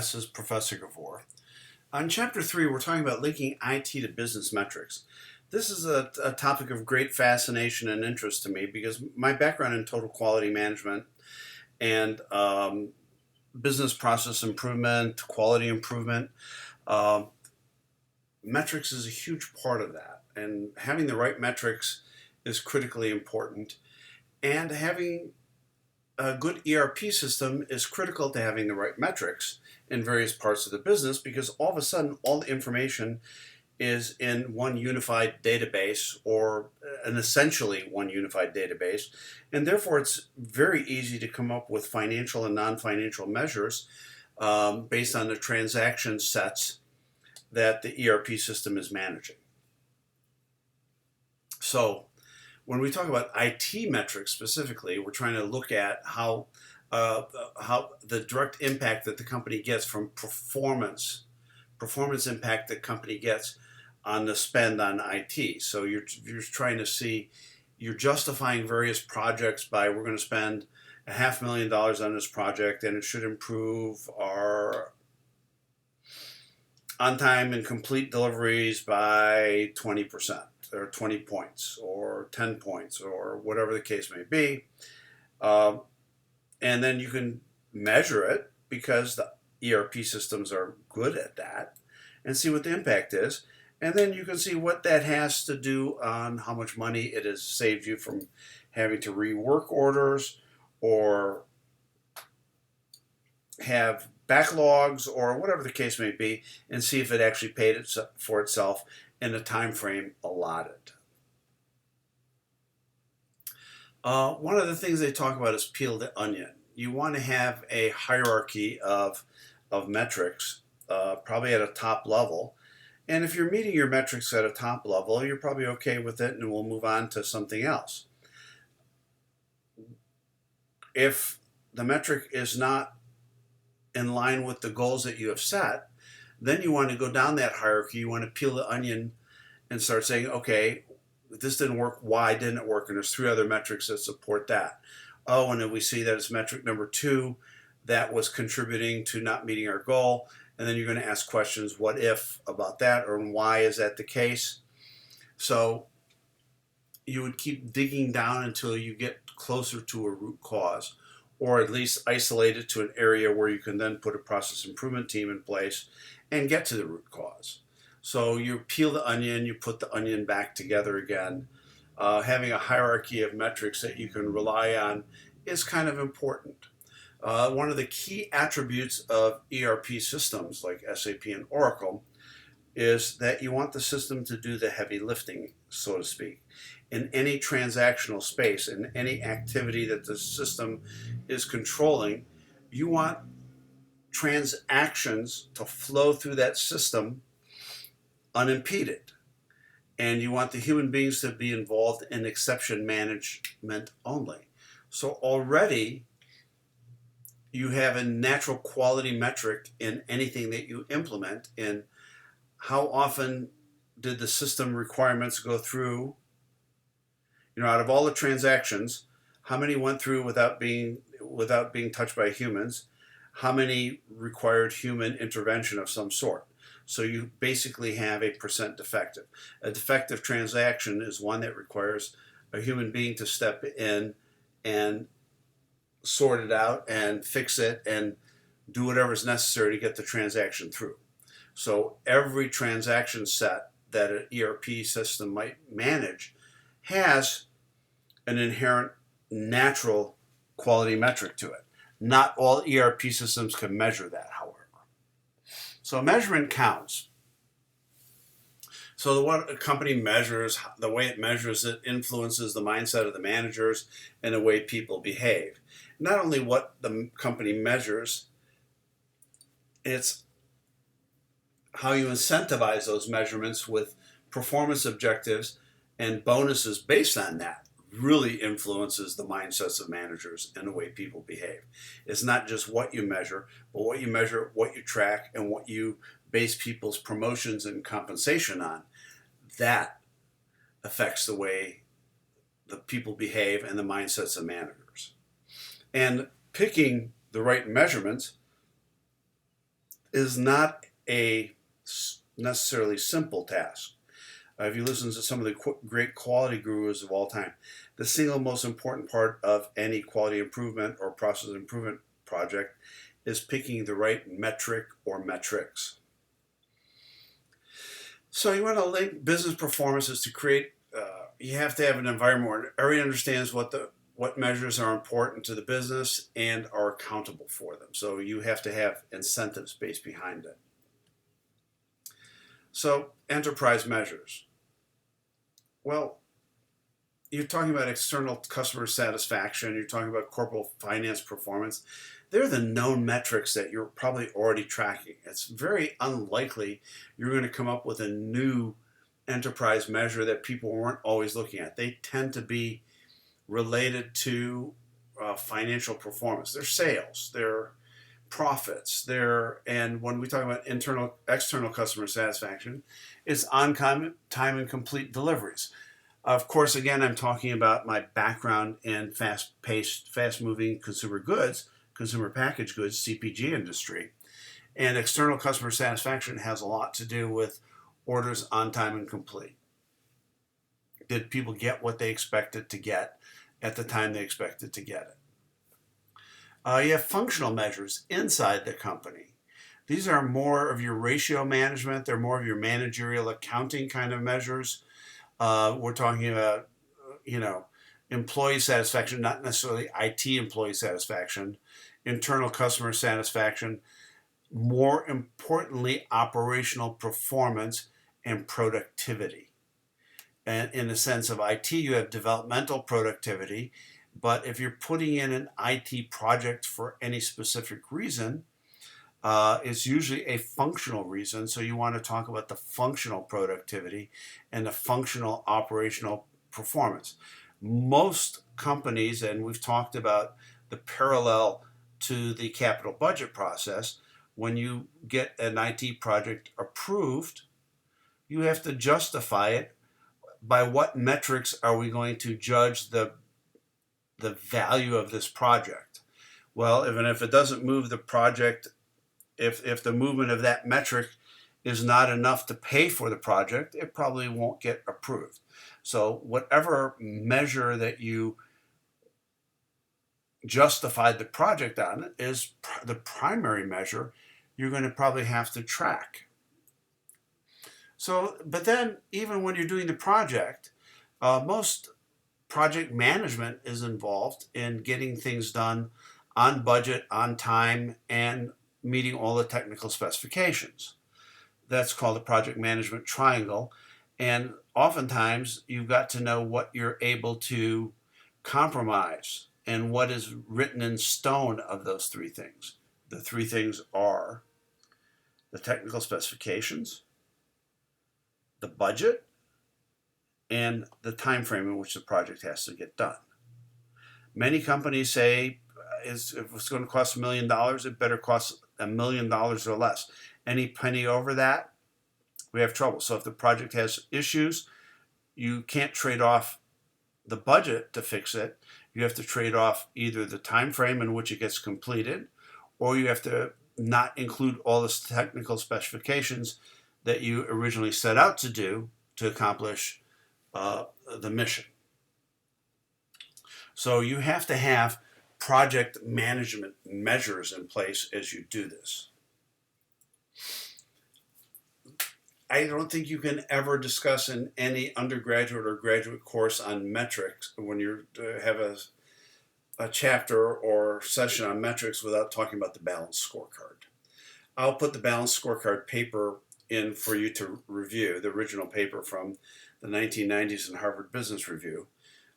This is Professor Gavor. On Chapter 3, we're talking about linking IT to business metrics. This is a topic of great fascination and interest to me because my background in total quality management and business process improvement, quality improvement, uh, metrics is a huge part of that. And having the right metrics is critically important. And having a good ERP system is critical to having the right metrics in various parts of the business because all of a sudden all the information is in one unified database or an essentially one unified database, and therefore it's very easy to come up with financial and non-financial measures based on the transaction sets that the ERP system is managing. So when we talk about IT metrics specifically, we're trying to look at uh, how the direct impact that the company gets from performance impact the company gets on the spend on IT. So you're trying to see, you're justifying various projects by we're going to spend $500,000 on this project and it should improve our on time and complete deliveries by 20% or 20 points or 10 points or whatever the case may be. Um, and then you can measure it because the ERP systems are good at that and see what the impact is. And then you can see what that has to do on how much money it has saved you from having to rework orders or have backlogs or whatever the case may be, and see if it actually paid for itself in the time frame allotted. One of the things they talk about is peel the onion. You want to have a hierarchy of metrics, probably at a top level. And if you're meeting your metrics at a top level, you're probably okay with it, and we'll move on to something else. If the metric is not in line with the goals that you have set, then you want to go down that hierarchy. You want to peel the onion and start saying, okay, this didn't work. Why didn't it work? And there's 3 other metrics that support that. Oh, and then we see that it's metric number 2 that was contributing to not meeting our goal. And then you're going to ask questions, what if about that, or why is that the case? So you would keep digging down until you get closer to a root cause, or at least isolate it to an area where you can then put a process improvement team in place and get to the root cause. So you peel the onion, you put the onion back together again. Having a hierarchy of metrics that you can rely on is kind of important. One of the key attributes of ERP systems like SAP and Oracle is that you want the system to do the heavy lifting, so to speak. In any transactional space, in any activity that the system is controlling, you want transactions to flow through that system unimpeded. And you want the human beings to be involved in exception management only. So already you have a natural quality metric in anything that you implement in how often did the system requirements go through. Out of all the transactions, how many went through without being touched by humans? How many required human intervention of some sort? So you basically have a percent defective. A defective transaction is one that requires a human being to step in and sort it out and fix it and do whatever is necessary to get the transaction through. So every transaction set that an ERP system might manage has an inherent natural quality metric to it. Not all ERP systems can measure that, however. So measurement counts. So what a company measures, the way it measures it influences the mindset of the managers and the way people behave. Not only what the company measures, it's how you incentivize those measurements with performance objectives and bonuses based on that really influences the mindsets of managers and the way people behave. It's not just what you measure, but what you measure, what you track, and what you base people's promotions and compensation on. That affects the way the people behave and the mindsets of managers. And picking the right measurements is not a necessarily simple task. If you listen to some of the great quality gurus of all time, the single most important part of any quality improvement or process improvement project is picking the right metric or metrics. So you want to link business performances to create. You have to have an environment where everyone understands what measures are important to the business and are accountable for them. So you have to have incentives based behind it. So enterprise measures. Well, you're talking about external customer satisfaction, you're talking about corporate finance performance. They're the known metrics that you're probably already tracking. It's very unlikely you're going to come up with a new enterprise measure that people weren't always looking at. They tend to be related to financial performance, their sales, their profits, and when we talk about external customer satisfaction, it's on time and complete deliveries. Of course, again, I'm talking about my background in fast-paced, fast-moving consumer goods, consumer packaged goods, CPG industry. And external customer satisfaction has a lot to do with orders on time and complete. Did people get what they expected to get at the time they expected to get it? You have functional measures inside the company. These are more of your ratio management. They're more of your managerial accounting kind of measures. We're talking about, employee satisfaction, not necessarily IT employee satisfaction, internal customer satisfaction, more importantly, operational performance and productivity. And in the sense of IT, you have developmental productivity, but if you're putting in an IT project for any specific reason, it's usually a functional reason. So you want to talk about the functional productivity and the functional operational performance. Most companies, and we've talked about the parallel to the capital budget process, when you get an IT project approved, you have to justify it by what metrics are we going to judge the value of this project. Well, even if it doesn't move the project, if the movement of that metric is not enough to pay for the project, it probably won't get approved. So whatever measure that you justified the project on is the primary measure you're going to probably have to track. So, but then even when you're doing the project, most project management is involved in getting things done on budget, on time, and meeting all the technical specifications. That's called the project management triangle. And oftentimes you've got to know what you're able to compromise and what is written in stone of those three things. The three things are the technical specifications, the budget, and the time frame in which the project has to get done. Many companies say if it's going to cost $1 million, it better cost $1 million or less. Any penny over that, we have trouble. So if the project has issues, you can't trade off the budget to fix it. You have to trade off either the time frame in which it gets completed, or you have to not include all the technical specifications that you originally set out to do to accomplish the mission. So you have to have project management measures in place as you do this. I don't think you can ever discuss in any undergraduate or graduate course on metrics when you have a chapter or session on metrics without talking about the balanced scorecard. I'll put the balanced scorecard paper in for you to review, the original paper from the 1990s in Harvard Business Review.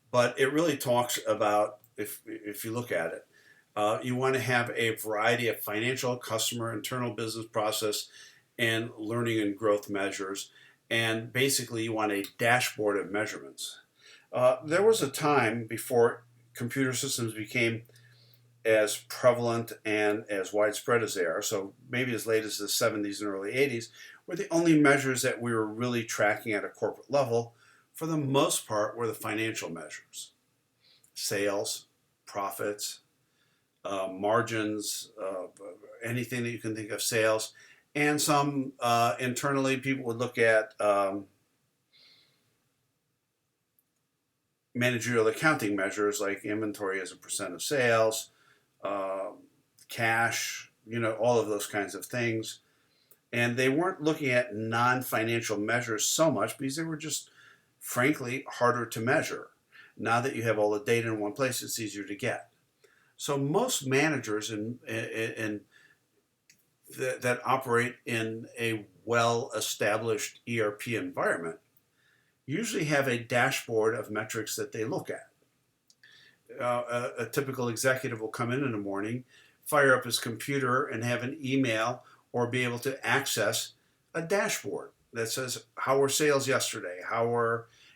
But it really talks about, if you look at it, you want to have a variety of financial, customer, internal business process, and learning and growth measures. And basically, you want a dashboard of measurements. There was a time before computer systems became as prevalent and as widespread as they are, so maybe as late as the 70s and early 80s, were the only measures that we were really tracking at a corporate level, for the most part, were the financial measures. Sales, profits, margins, anything that you can think of, sales, and some internally people would look at managerial accounting measures like inventory as a percent of sales, uh, cash, all of those kinds of things. And they weren't looking at non-financial measures so much because they were just, frankly, harder to measure. Now that you have all the data in one place, it's easier to get. So most managers that operate in a well-established ERP environment usually have a dashboard of metrics that they look at. A typical executive will come in the morning, fire up his computer, and have an email or be able to access a dashboard that says how were sales yesterday,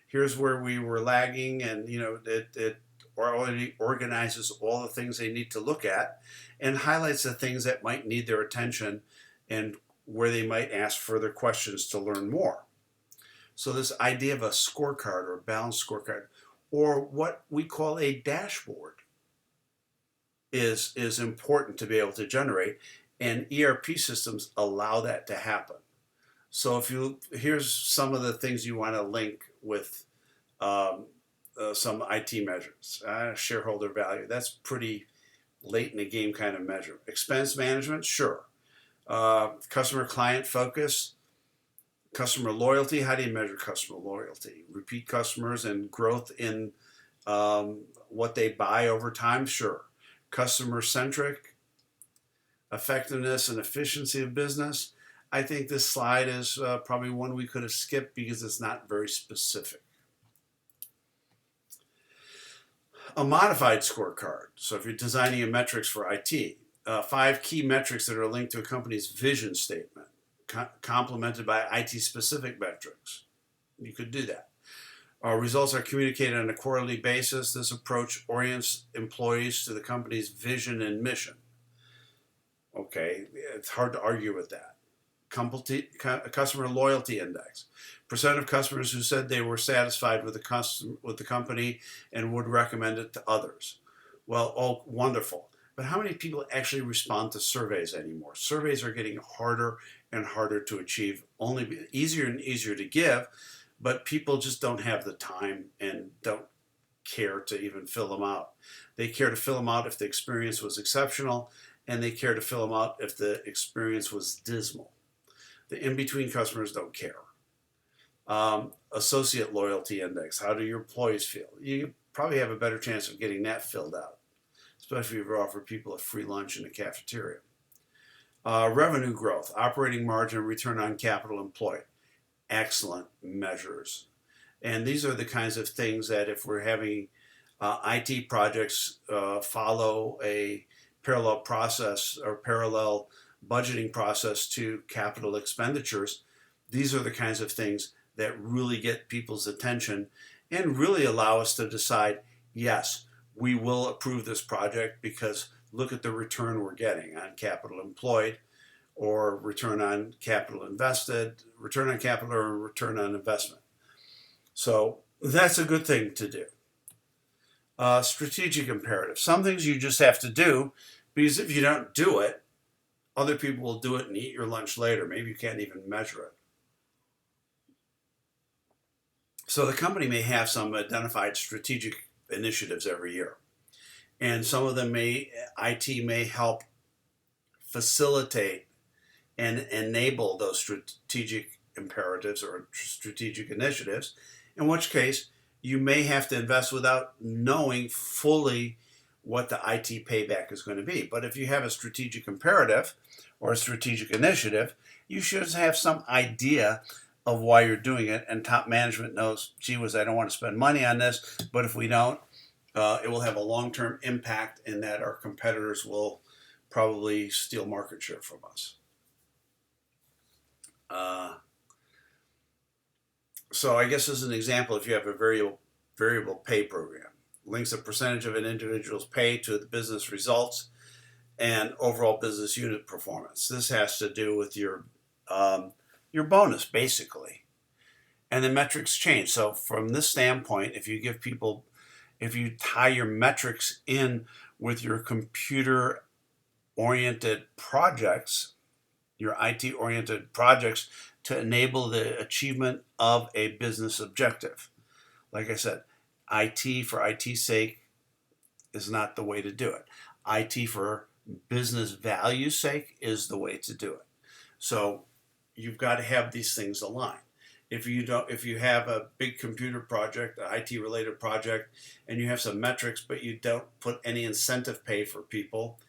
here's where we were lagging, and it already organizes all the things they need to look at and highlights the things that might need their attention and where they might ask further questions to learn more. So this idea of a scorecard or a balanced scorecard or what we call a dashboard is important to be able to generate, and ERP systems allow that to happen. So here's some of the things you want to link with some IT measures. Shareholder value, that's pretty late in the game kind of measure. Expense management, sure. Customer client focus, customer loyalty, how do you measure customer loyalty? Repeat customers and growth in what they buy over time, sure. Customer centric, effectiveness and efficiency of business. I think this slide is probably one we could have skipped because it's not very specific. A modified scorecard. So if you're designing a metrics for IT, 5 key metrics that are linked to a company's vision statement, complemented by IT-specific metrics. You could do that. Our results are communicated on a quarterly basis. This approach orients employees to the company's vision and mission. Okay, it's hard to argue with that. Customer loyalty index. Percent of customers who said they were satisfied with the company and would recommend it to others. Well, oh, wonderful. But how many people actually respond to surveys anymore? Surveys are getting harder and harder to achieve, only easier and easier to give, but people just don't have the time and don't care to even fill them out. They care to fill them out if the experience was exceptional, and they care to fill them out if the experience was dismal. The in-between customers don't care. Associate loyalty index. How do your employees feel? You probably have a better chance of getting that filled out, especially if you offer people a free lunch in the cafeteria. Revenue growth, operating margin, return on capital employed. Excellent measures. And these are the kinds of things that if we're having IT projects follow a parallel process or parallel budgeting process to capital expenditures, these are the kinds of things that really get people's attention and really allow us to decide, yes, we will approve this project because look at the return we're getting on capital employed or return on capital invested, return on capital or return on investment. So that's a good thing to do. Strategic imperative. Some things you just have to do because if you don't do it, other people will do it and eat your lunch later. Maybe you can't even measure it. So the company may have some identified strategic initiatives every year. And some of them IT may help facilitate and enable those strategic imperatives or strategic initiatives, in which case you may have to invest without knowing fully what the IT payback is going to be. But if you have a strategic imperative or a strategic initiative, you should have some idea of why you're doing it, and top management knows, gee whiz, I don't want to spend money on this, but if we don't, it will have a long-term impact in that our competitors will probably steal market share from us. So I guess as an example, if you have a variable pay program, links a percentage of an individual's pay to the business results and overall business unit performance. This has to do with your bonus, basically. And the metrics change. So from this standpoint, if you tie your metrics in with your computer oriented projects, your IT oriented projects, to enable the achievement of a business objective. Like I said, IT for IT's sake is not the way to do it. IT for business value's sake is the way to do it. So you've got to have these things aligned. If you have a big computer project, an IT related project, and you have some metrics, but you don't put any incentive pay for people,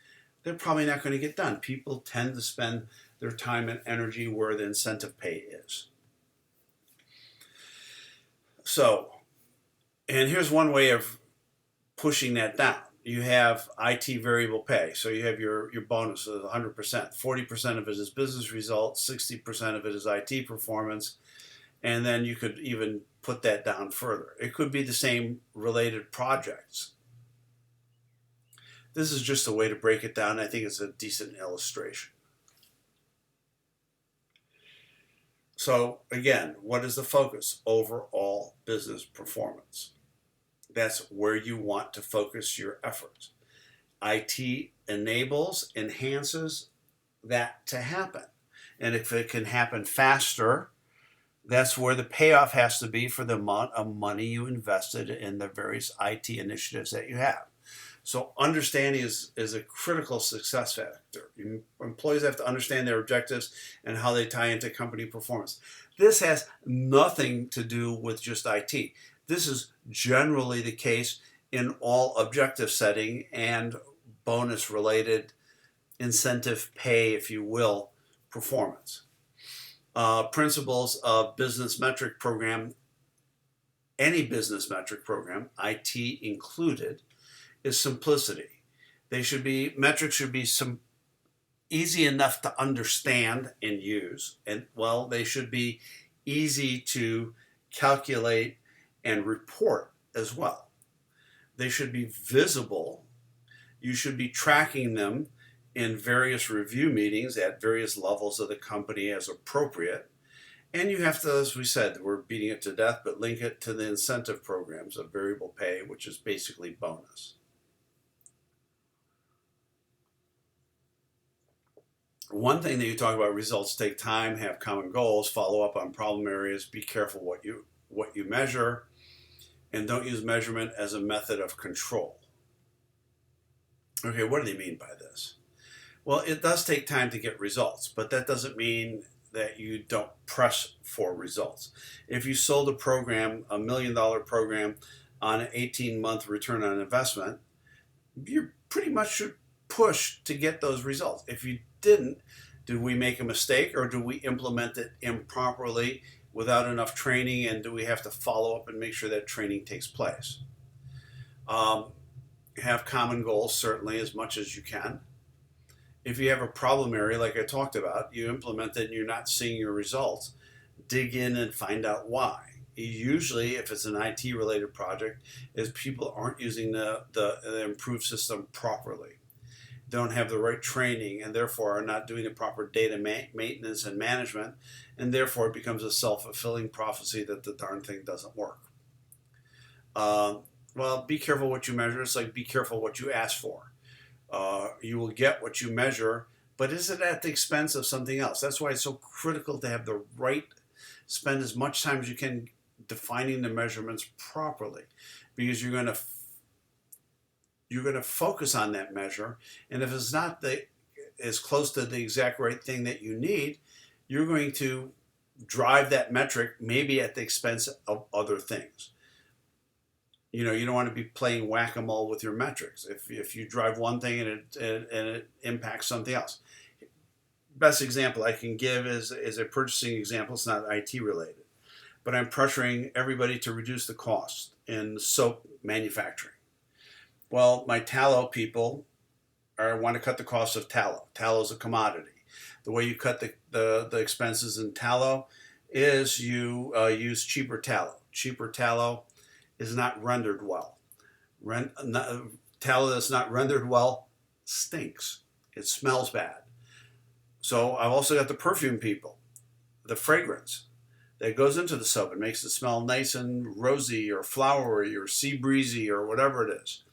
they're probably not going to get done. People tend to spend their time and energy where the incentive pay is. So, and here's one way of pushing that down. You have IT variable pay. So you have your bonus of 100%. 40% of it is business results, 60% of it is IT performance, and then you could even put that down further. It could be the same related projects. This is just a way to break it down. I think it's a decent illustration. So again, what is the focus? Overall business performance. That's where you want to focus your efforts. IT enables, enhances that to happen. And if it can happen faster, that's where the payoff has to be for the amount of money you invested in the various IT initiatives that you have. So understanding is a critical success factor. Employees have to understand their objectives and how they tie into company performance. This has nothing to do with just IT. This is generally the case in all objective setting and bonus related incentive pay, if you will, performance. Principles of business metric program, any business metric program, IT included, is simplicity. Metrics should be easy enough to understand and use, and they should be easy to calculate and report as well. They should be visible. You should be tracking them in various review meetings at various levels of the company as appropriate. And you have to, as we said, we're beating it to death, but link it to the incentive programs of variable pay, which is basically bonus. One thing that you talk about, results take time, have common goals, follow up on problem areas, be careful what you measure, and don't use measurement as a method of control. Okay, what do they mean by this? Well, it does take time to get results, but that doesn't mean that you don't press for results. If you sold a program, $1 million program, on an 18-month return on investment, you pretty much should push to get those results. If you didn't, did we make a mistake, or do we implement it improperly without enough training, and do we have to follow up and make sure that training takes place? Have common goals, certainly, as much as you can. If you have a problem area, like I talked about, you implement it and you're not seeing your results, dig in and find out why. Usually, if it's an IT related project, is people aren't using the improved system properly, don't have the right training, and therefore are not doing the proper data maintenance and management, and therefore it becomes a self-fulfilling prophecy that the darn thing doesn't work. Well, be careful what you measure. It's like be careful what you ask for. You will get what you measure, but is it at the expense of something else? That's why it's so critical to have the right, spend as much time as you can defining the measurements properly, because you're going to focus on that measure, and if it's not as close to the exact right thing that you need, you're going to drive that metric maybe at the expense of other things. You don't want to be playing whack-a-mole with your metrics. If you drive one thing and it impacts something else. Best example I can give is a purchasing example. It's not IT related, but I'm pressuring everybody to reduce the cost in soap manufacturing. Well, my tallow people want to cut the cost of tallow. Tallow is a commodity. The way you cut the expenses in tallow is you use cheaper tallow. Cheaper tallow is not rendered well. Tallow that's not rendered well stinks. It smells bad. So I've also got the perfume people, the fragrance that goes into the soap. It makes it smell nice and rosy or flowery or sea breezy or whatever it is.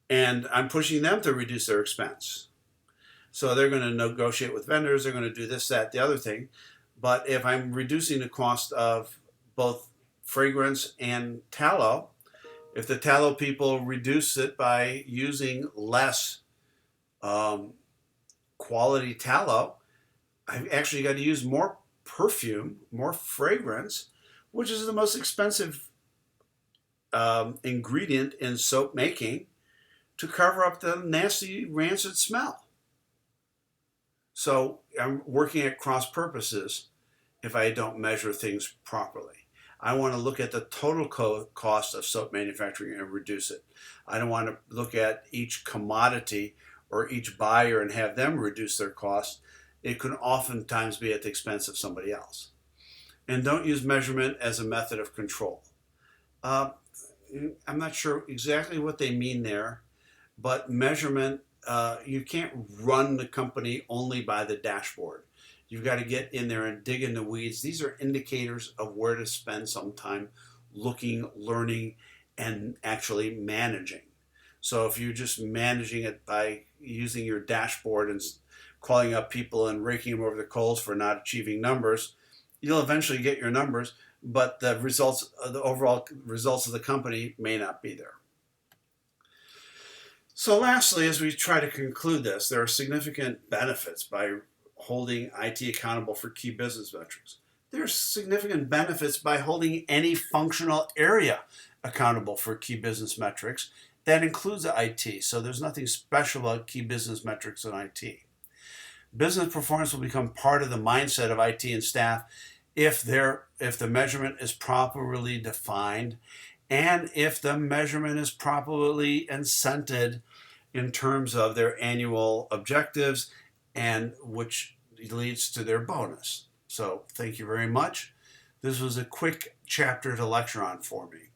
and I'm pushing them to reduce their expense. So they're going to negotiate with vendors, they're going to do this, that, the other thing. But if I'm reducing the cost of both fragrance and tallow, if the tallow people reduce it by using less um, quality tallow, I've actually got to use more perfume, more fragrance, which is the most expensive ingredient in soap making, to cover up the nasty, rancid smell. So I'm working at cross purposes if I don't measure things properly. I want to look at the total cost of soap manufacturing and reduce it. I don't want to look at each commodity or each buyer and have them reduce their cost. It can oftentimes be at the expense of somebody else. And don't use measurement as a method of control. Uh, I'm not sure exactly what they mean there, but measurement, you can't run the company only by the dashboard. You've got to get in there and dig in the weeds. These are indicators of where to spend some time looking, learning, and actually managing. So if you're just managing it by using your dashboard and calling up people and raking them over the coals for not achieving numbers, you'll eventually get your numbers, but the results, the overall results of the company may not be there. So lastly, as we try to conclude this, there are significant benefits by holding IT accountable for key business metrics. There are significant benefits by holding any functional area accountable for key business metrics. That includes IT, so there's nothing special about key business metrics in IT. Business performance will become part of the mindset of IT and staff if the measurement is properly defined and if the measurement is properly incented in terms of their annual objectives, and which leads to their bonus. So thank you very much. This was a quick chapter to lecture on for me.